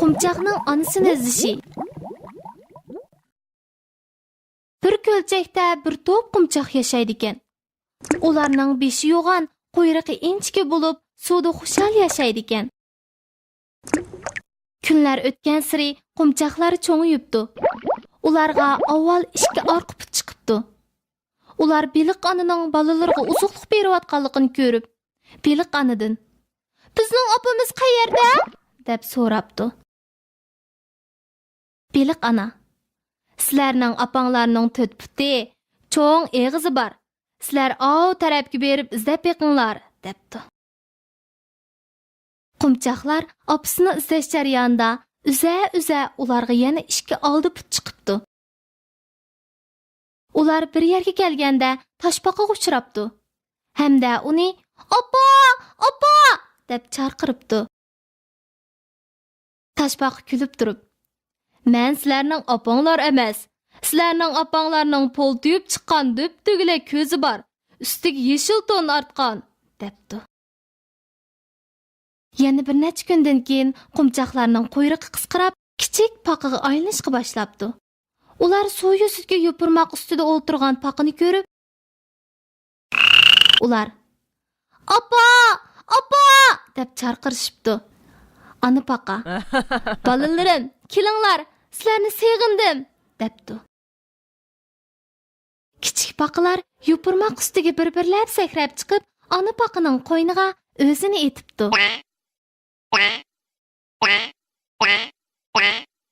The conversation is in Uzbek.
Qumchaqning onasini izishi. Bir ko'lchakda bir to'p qumchaq yashaydi ekan. Ularning beshi yo'g'an, quyruqi inchki bo'lib, suvda xushal yashaydi ekan. Kunlar o'tgan sari qumchaqlar cho'ngiyibdi. Ularga avval ishga orqib chiqibdi. Ular Beliq ananing balalarga uzuqlik berayotganligini ko'rib, Beliq anadan "Bizning opamiz qayerda?" deb so'rabdi. Beliq ana: "Sizlarning opanglarning to'rt puti, cho'ng eg'izi bor. Sizlar ov tarafga berib izlab beqinglar" debdi. Qumchaqlar opasini izlash jarayonida uza ularga yana ishga oldi put chiqibdi. Ular bir yerga kelganda toshbaqaga uchrabdi. Hamda uni "Opa, opa" deb chaqiribdi. Toshbaqa kulib turib: "Men sizlarning opanglar emas. Sizlarning opanglarning pol tuyib chiqqan döp-dögülek ko'zi bor. Ustiga yeshil to'n artgan" debdi. Yana bir necha kundan keyin qumchaqlarning quyruqi qisqarib, kichik paqaga aylanishga boshlabdi. Ular suv yuzida yopirmoq ustida o'tirgan paqani ko'rib, ular "Opa, opa" deb chaqirishibdi. Ana paqa: "Balalarim, kelinglar, sizlarni seg'indim" debdi. Kichik paqalar yopirmoq ustiga bir-birlab sakrab chiqib, ana paqaning qo'yniga o'zini etibdi.